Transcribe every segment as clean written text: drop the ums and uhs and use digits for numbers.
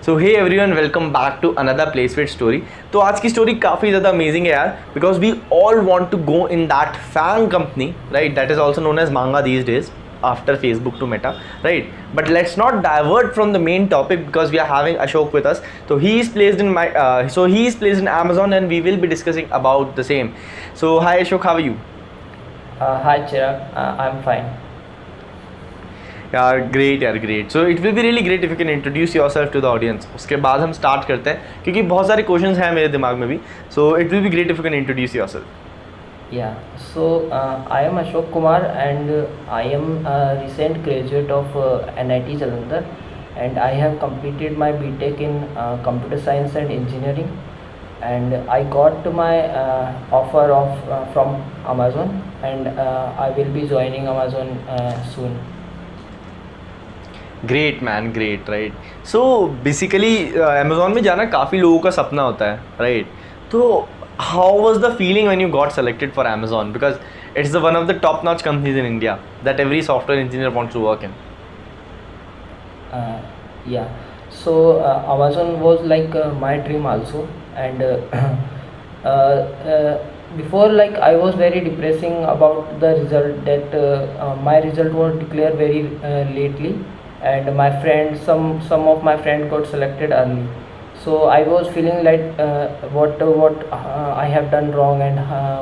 So hey everyone, welcome back to another Placefit story. तो आज की स्टोरी काफ़ी ज़्यादा अमेजिंग है यार, because we all want to go in that FAANG company, right? That is also known as MAANG these days after Facebook to Meta, right? But let's not divert from the main topic because we are having Ashok with us. So he is placed in Amazon, and we will be discussing about the same. So hi Ashok, how are you? Hi Chirag, I'm fine. यार great. So it will be really great if you can introduce yourself to the audience. उसके बाद हम start करते हैं क्योंकि बहुत सारे questions हैं मेरे दिमाग में भी। सो it will be great if you can introduce your self. Yeah, so I am Ashok Kumar and I am a recent graduate of NIT Jalandhar, and I have completed my BTech in Computer Science and Engineering, and I got my offer from Amazon, and I will be joining Amazon soon. Great man, great, right. So basically Amazon में जाना काफ़ी लोगों का सपना होता है, right? तो how was the feeling when you got selected for Amazon, because it's the one of the top notch companies in India that every software engineer wants to work in. Yeah, so Amazon was like my dream also, and before, like, I was very depressing about the result, that my result was declared very lately, and my friend, some of my friend got selected early. So I was feeling like what I have done wrong, and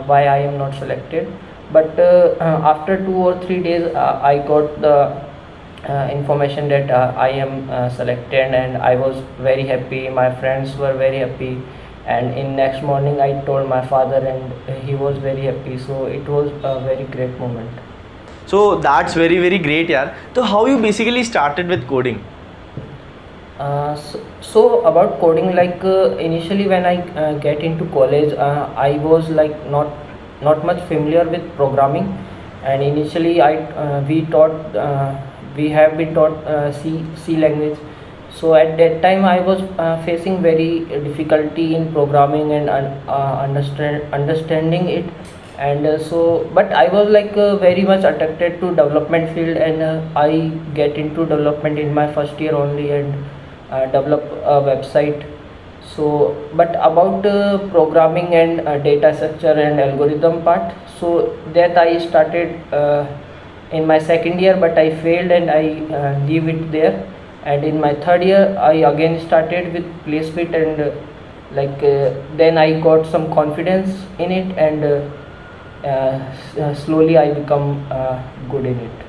why I am not selected. But after 2 or 3 days, I got the information that I am selected, and I was very happy. My friends were very happy, and in next morning I told my father, and he was very happy. So it was a very great moment. So that's very very great यार। तो how you basically started with coding? So about coding, like, initially when I get into college, I was like not much familiar with programming, and initially we have been taught C language. So at that time I was facing very difficulty in programming and understanding it, and but I was like very much attracted to development field, and I get into development in my first year only, and develop a website. So but about programming and data structure and algorithm part, so that I started in my second year, but I failed, and I leave it there. And in my third year I again started with PlaySuite, and then I got some confidence in it, and slowly I become good in it.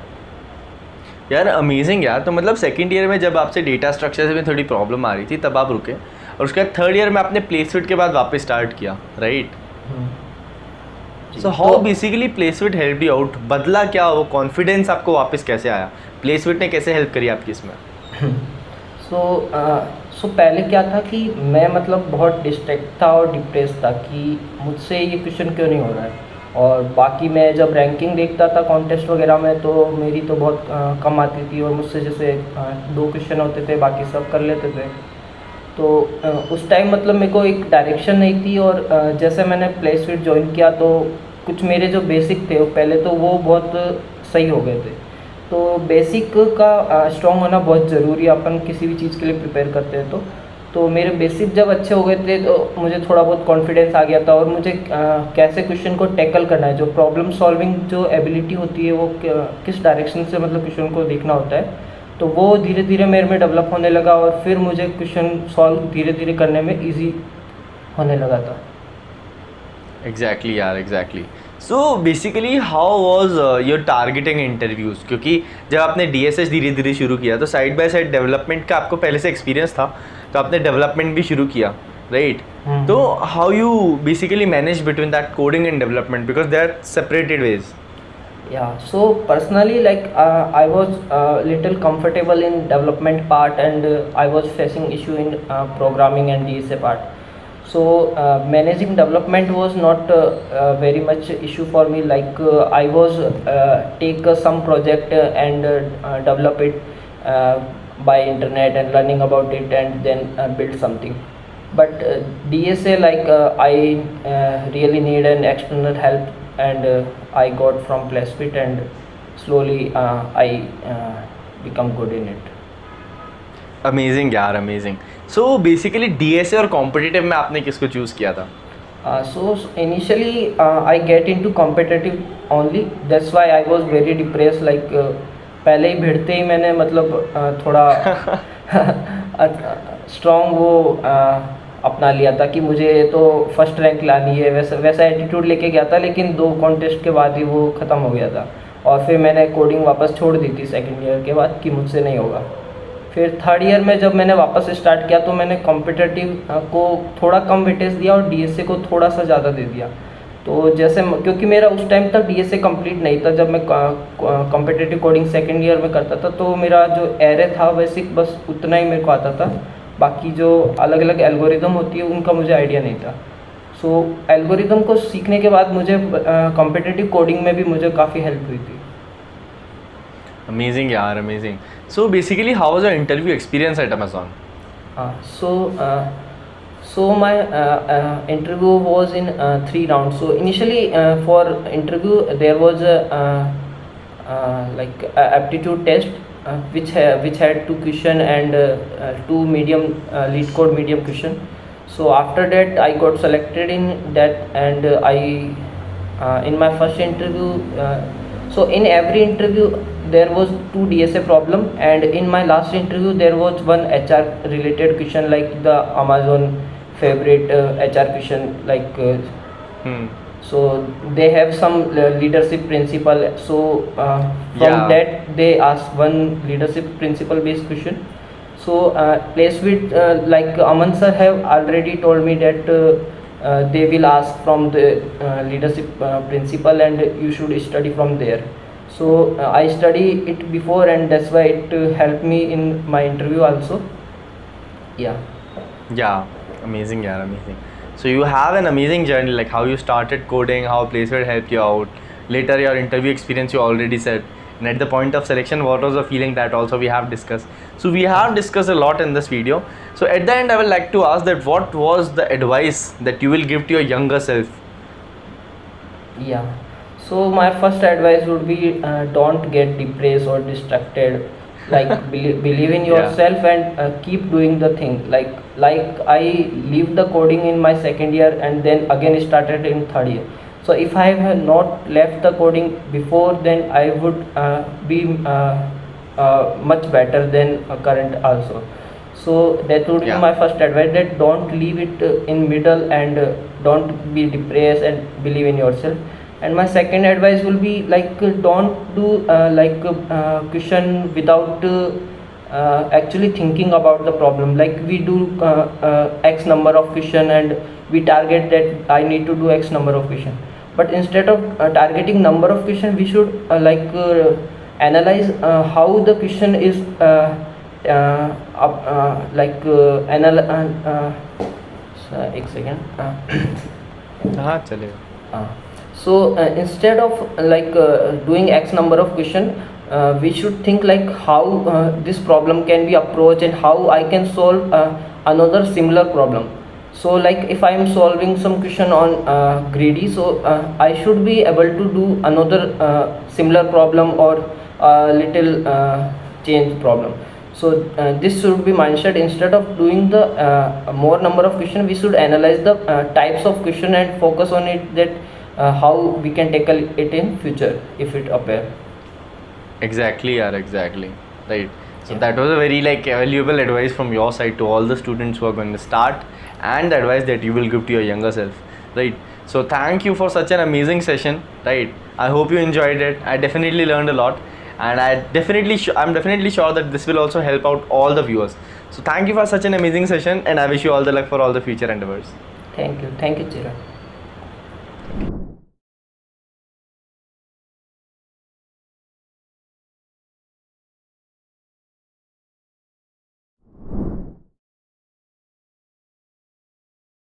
यार amazing यार। तो मतलब second year में जब आपसे data structure में थोड़ी problem आ रही थी तब आप रुके, और उसके बाद थर्ड ईयर में आपने प्लेसफिट के बाद वापस स्टार्ट किया, right? So how basically Placefit help you out? बदला क्या, वो कॉन्फिडेंस आपको वापस कैसे आया? प्लेसफिट ने कैसे हेल्प करी आपकी इसमें? सो पहले क्या था कि मैं मतलब बहुत डिस्ट्रैक्ट था और डिप्रेस था कि मुझसे ये क्वेश्चन क्यों नहीं हो रहा है, और बाकी मैं जब रैंकिंग देखता था कॉन्टेस्ट वगैरह में, तो मेरी तो बहुत कम आती थी, और मुझसे जैसे 2 क्वेश्चन होते थे, बाकी सब कर लेते थे। तो उस टाइम मतलब मेरे को एक डायरेक्शन नहीं थी, और जैसे मैंने प्लेसफिट ज्वाइन किया तो कुछ मेरे जो बेसिक थे पहले तो वो बहुत सही हो गए थे। तो बेसिक का स्ट्रॉन्ग होना बहुत ज़रूरी है, अपन किसी भी चीज़ के लिए प्रिपेयर करते हैं तो मेरे बेसिक जब अच्छे हो गए थे तो मुझे थोड़ा बहुत कॉन्फिडेंस आ गया था, और मुझे कैसे क्वेश्चन को टैकल करना है, जो प्रॉब्लम सॉल्विंग जो एबिलिटी होती है वो किस डायरेक्शन से मतलब क्वेश्चन को देखना होता है, तो वो धीरे धीरे मेरे में डेवलप होने लगा, और फिर मुझे क्वेश्चन सॉल्व धीरे धीरे करने में ईजी होने लगा था। एग्जैक्टली यार, exactly. So basically how was your targeting interviews? क्योंकि जब आपने DSS धीरे धीरे शुरू किया तो साइड बाय साइड डेवलपमेंट का आपको पहले से एक्सपीरियंस था, तो आपने डेवलपमेंट भी शुरू किया, राइट? तो how you basically manage between that coding and development, because they are separated ways? Yeah, so personally, like, I was little comfortable in development part, and I was facing issue in programming and DSA part. So managing development was not very much issue for me. Like, I was take some project and develop it by internet and learning about it, and then build something. But DSA, like, I really need an external help, and I got from PlaySuite, and slowly I become good in it. Amazing यार, amazing. So basically DSA और competitive में आपने किसको choose किया था? So initially I get into competitive only. That's why I was very depressed. Like पहले ही भिड़ते ही मैंने मतलब थोड़ा स्ट्रॉन्ग वो अपना लिया था कि मुझे तो फर्स्ट रैंक लानी है, वैसा वैसा एटीट्यूड लेके गया था. लेकिन 2 कॉन्टेस्ट के बाद ही वो ख़त्म हो गया था और फिर मैंने कोडिंग वापस छोड़ दी थी सेकेंड ईयर के बाद कि मुझसे नहीं होगा. फिर थर्ड ईयर में जब मैंने वापस स्टार्ट किया तो मैंने कॉम्पिटिटिव को थोड़ा कम वेटेज दिया और डीएसए को थोड़ा सा ज़्यादा दे दिया. तो जैसे क्योंकि मेरा उस टाइम तक डीएसए कंप्लीट नहीं था जब मैं कॉम्पिटिटिव कोडिंग सेकेंड ईयर में करता था, तो मेरा जो एरे था बेसिक बस उतना ही मेरे को आता था. बाकी जो अलग अलग एल्गोरिदम होती है उनका मुझे आइडिया नहीं था. सो एल्गोरिदम को सीखने के बाद मुझे कॉम्पिटिटिव कोडिंग में भी मुझे काफ़ी हेल्प हुई थी. Amazing यार, amazing. So basically how was your interview experience at Amazon? So my interview was in 3 rounds. So initially for interview there was like a aptitude test which had 2 question and 2 medium lead code medium question. So after that I got selected in that, and I in my first interview so in every interview there was 2 DSA problem, and in my last interview there was 1 HR related question like the Amazon favorite HR question like so they have some leadership principle. So from that they ask 1 leadership principle based question. So place with like Aman sir have already told me that they will ask from the leadership principle and you should study from there. So I study it before, and that's why it helped me in my interview also. Yeah, amazing yaar, amazing. So you have an amazing journey, like how you started coding, how placement helped you out, later your interview experience you already said, and at the point of selection what was the feeling, that also we have discussed. So we have discussed a lot in this video. So at the end I would like to ask that what was the advice that you will give to your younger self? So my first advice would be don't get depressed or distracted. Like believe in yourself and keep doing the thing. Like I leave the coding in my second year and then again started in third year. So if I have not left the coding before, then I would be much better than current also. So that would be my first advice, that don't leave it in middle and don't be depressed and believe in yourself. And my second advice will be like don't do question without actually thinking about the problem. Like we do x number of question and we target that I need to do x number of question, but instead of targeting number of question, we should analyze how the question is एक second हाँ चलेगा. So instead of doing x number of question, we should think like how this problem can be approached and how I can solve another similar problem. So like if I am solving some question on greedy, so I should be able to do another similar problem or little change problem. So this should be mindset. Instead of doing the more number of question, we should analyze the types of question and focus on it, that how we can tackle it in future if it appear. Exactly yaar, exactly, right. So that was a very valuable advice from your side to all the students who are going to start, and the advice that you will give to your younger self, right. So thank you for such an amazing session, right. I hope you enjoyed it. I definitely learned a lot, and I'm definitely sure that this will also help out all the viewers. So thank you for such an amazing session, and I wish you all the luck for all the future endeavors. Thank you Chiran.